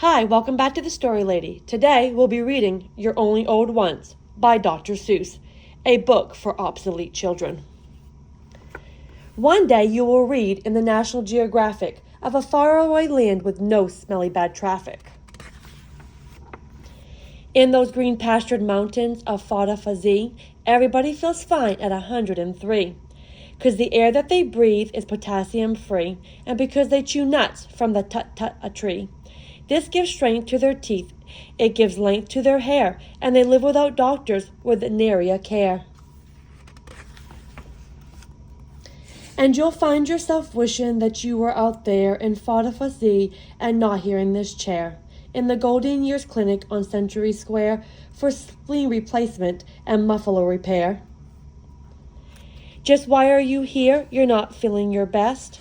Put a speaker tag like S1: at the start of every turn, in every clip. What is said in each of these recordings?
S1: Hi, welcome back to the Story Lady. Today we'll be reading You're Only Old Once by Dr. Seuss, a book for obsolete children. One day you will read in the National Geographic of a faraway land with no smelly bad traffic. In those green pastured mountains of Fada-Fazee, everybody feels fine at 103. 'Cause the air that they breathe is potassium free, and because they chew nuts from the tut-tut-a tree. This gives strength to their teeth, it gives length to their hair, and they live without doctors with nary a care. And you'll find yourself wishing that you were out there in Fada-Fazee and not here in this chair, in the Golden Years Clinic on Century Square for spleen replacement and muffler repair. Just why are you here? You're not feeling your best.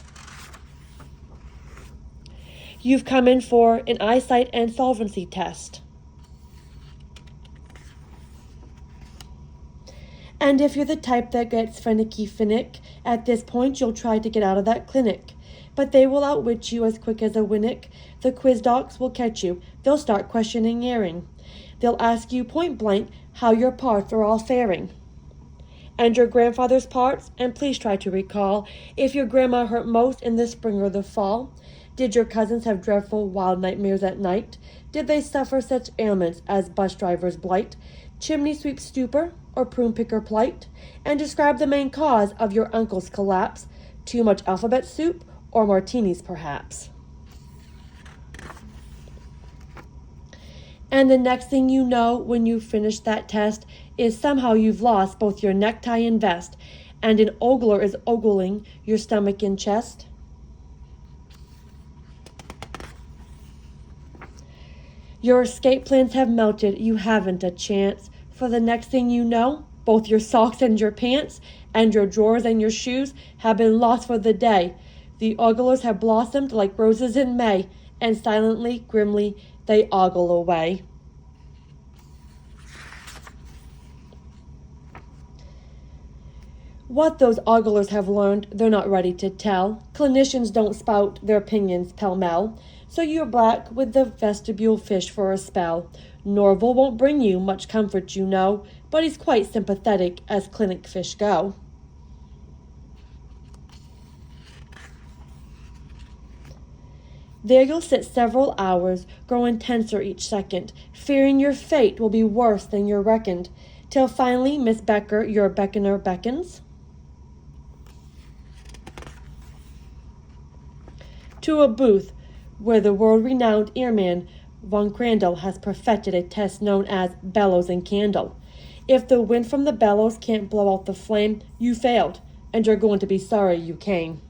S1: You've come in for an eyesight and solvency test. And if you're the type that gets finicky finnick, at this point you'll try to get out of that clinic. But they will outwit you as quick as a winnick. The quiz docs will catch you. They'll start questioning earing. They'll ask you point blank how your parts are all faring. And your grandfather's parts, and please try to recall if your grandma hurt most in the spring or the fall. Did your cousins have dreadful wild nightmares at night? Did they suffer such ailments as bus driver's blight, chimney sweep stupor, or prune picker plight? And describe the main cause of your uncle's collapse. Too much alphabet soup, or martinis perhaps. And the next thing you know when you finish that test is somehow you've lost both your necktie and vest, and an ogler is ogling your stomach and chest. Your escape plans have melted, you haven't a chance. For the next thing you know, both your socks and your pants, and your drawers and your shoes have been lost for the day. The oglers have blossomed like roses in May, and silently, grimly, they ogle away. What those oglers have learned, they're not ready to tell. Clinicians don't spout their opinions pell-mell, so you're black with the vestibule fish for a spell. Norval won't bring you much comfort, you know, but he's quite sympathetic as clinic fish go. There you'll sit several hours, growing tenser each second, fearing your fate will be worse than you're reckoned, till finally Miss Becker, your beckoner, beckons to a booth where the world-renowned earman Von Crandall has perfected a test known as bellows and candle. If the wind from the bellows can't blow out the flame, you failed, and you're going to be sorry you came.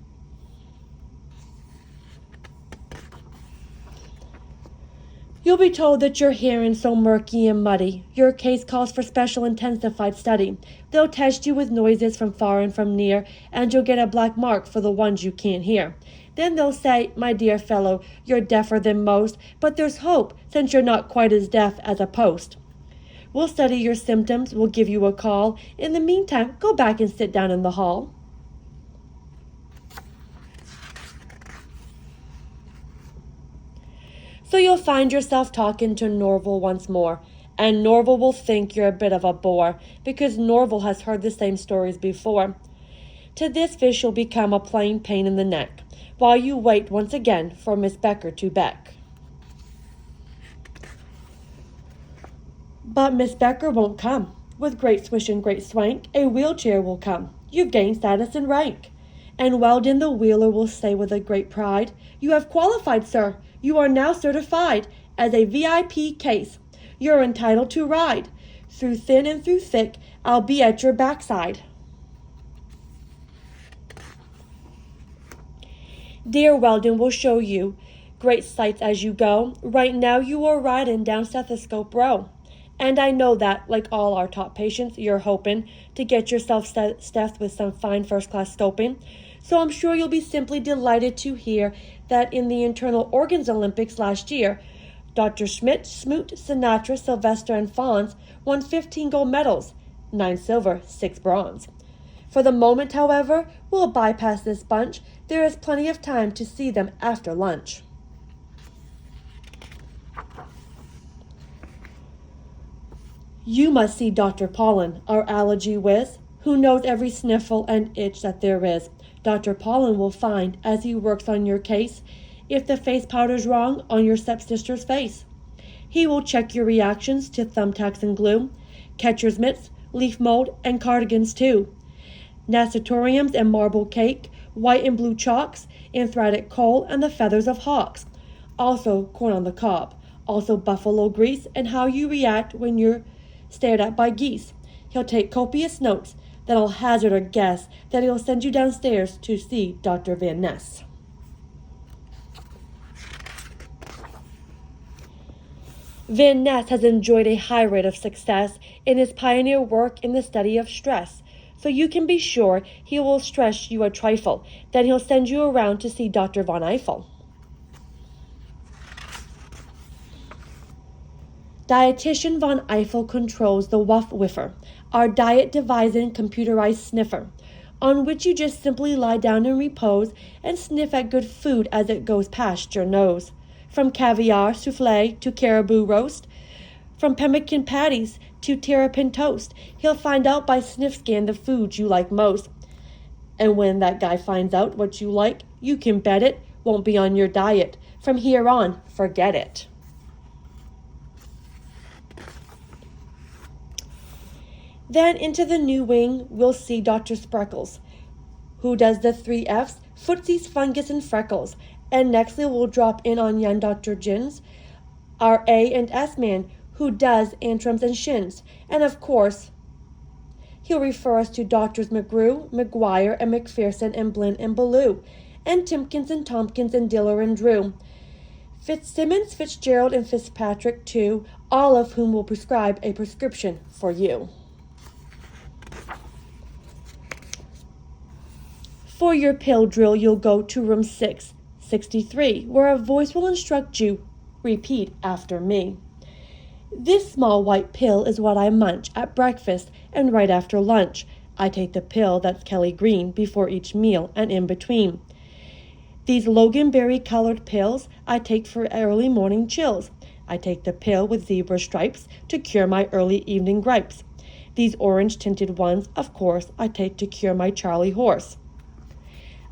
S1: You'll be told that your hearing's so murky and muddy. Your case calls for special intensified study. They'll test you with noises from far and from near, and you'll get a black mark for the ones you can't hear. Then they'll say, my dear fellow, you're deafer than most, but there's hope, since you're not quite as deaf as a post. We'll study your symptoms, we'll give you a call. In the meantime, go back and sit down in the hall. So you'll find yourself talking to Norval once more, and Norval will think you're a bit of a bore, because Norval has heard the same stories before. To this fish you'll become a plain pain in the neck, while you wait once again for Miss Becker to beck. But Miss Becker won't come. With great swish and great swank, a wheelchair will come. You've gained status and rank. And Weldon the wheeler will say with a great pride, you have qualified, sir. You are now certified as a VIP case. You're entitled to ride. Through thin and through thick, I'll be at your backside. Dear Weldon will show you great sights as you go. Right now you are riding down Stethoscope Row. And I know that, like all our top patients, you're hoping to get yourself stuffed with some fine first-class scoping. So I'm sure you'll be simply delighted to hear that in the Internal Organs Olympics last year, Dr. Schmidt, Smoot, Sinatra, Sylvester, and Fonz won 15 gold medals, 9 silver, 6 bronze. For the moment, however, we'll bypass this bunch. There is plenty of time to see them after lunch. You must see Dr. Pollen, our allergy whiz, who knows every sniffle and itch that there is. Dr. Pollen will find, as he works on your case, if the face powder's wrong on your stepsister's face. He will check your reactions to thumbtacks and glue, catcher's mitts, leaf mold, and cardigans too. Nasturtiums and marble cake, white and blue chalks, anthratic coal, and the feathers of hawks. Also corn on the cob. Also buffalo grease and how you react when you're stared at by geese. He'll take copious notes. Then I'll hazard a guess that he'll send you downstairs to see Dr. Van Ness. Van Ness has enjoyed a high rate of success in his pioneer work in the study of stress, so you can be sure he will stress you a trifle. Then he'll send you around to see Dr. Von Eiffel. Dietitian Von Eiffel controls the Wuff Whiffer, our diet-devising computerized sniffer, on which you just simply lie down and repose and sniff at good food as it goes past your nose. From caviar souffle to caribou roast, from pemmican patties to terrapin toast, he'll find out by sniff scan the foods you like most. And when that guy finds out what you like, you can bet it won't be on your diet. From here on, forget it. Then into the new wing, we'll see Dr. Spreckles, who does the 3 F's, footsies, fungus, and freckles. And nextly we'll drop in on young Dr. Jins, our A and S man, who does antrums and shins. And of course, he'll refer us to Doctors McGrew, McGuire, and McPherson, and Blinn and Ballou, and Timpkins and Tompkins and Diller and Drew. Fitzsimmons, Fitzgerald, and Fitzpatrick too, all of whom will prescribe a prescription for you. For your pill drill, you'll go to room 663, where a voice will instruct you, repeat after me. This small white pill is what I munch at breakfast and right after lunch. I take the pill that's Kelly Green before each meal and in between. These loganberry-colored pills I take for early morning chills. I take the pill with zebra stripes to cure my early evening gripes. These orange-tinted ones, of course, I take to cure my Charlie horse.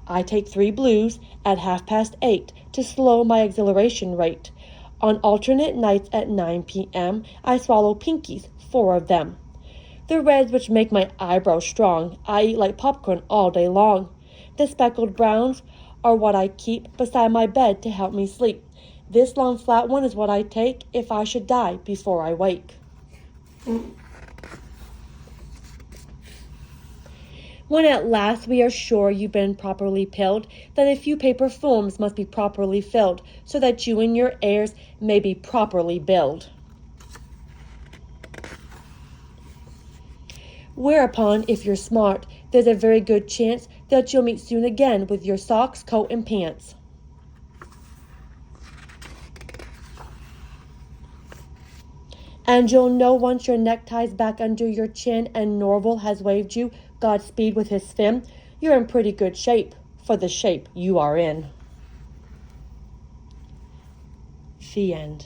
S1: I take 3 blues at 8:30 to slow my exhilaration rate. On alternate nights at 9 p.m., I swallow pinkies, 4 of them. The reds which make my eyebrows strong, I eat like popcorn all day long. The speckled browns are what I keep beside my bed to help me sleep. This long flat one is what I take if I should die before I wake. When at last we are sure you've been properly pilled, then a few paper forms must be properly filled, so that you and your heirs may be properly billed. Whereupon, if you're smart, there's a very good chance that you'll meet soon again with your socks, coat, and pants. And you'll know once your necktie's back under your chin and Norval has waved you Godspeed with his fin, you're in pretty good shape for the shape you are in. The end.